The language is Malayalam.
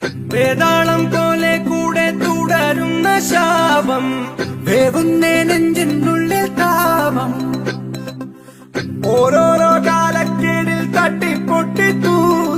വേതാളം പോലെ കൂടെ തുടരുന്ന ശാപം, വേവുന്നേ നെഞ്ചിനുള്ളിൽ താപം. ഓരോരോ കാലക്കേടിൽ തട്ടിപ്പൊട്ടി തൂറും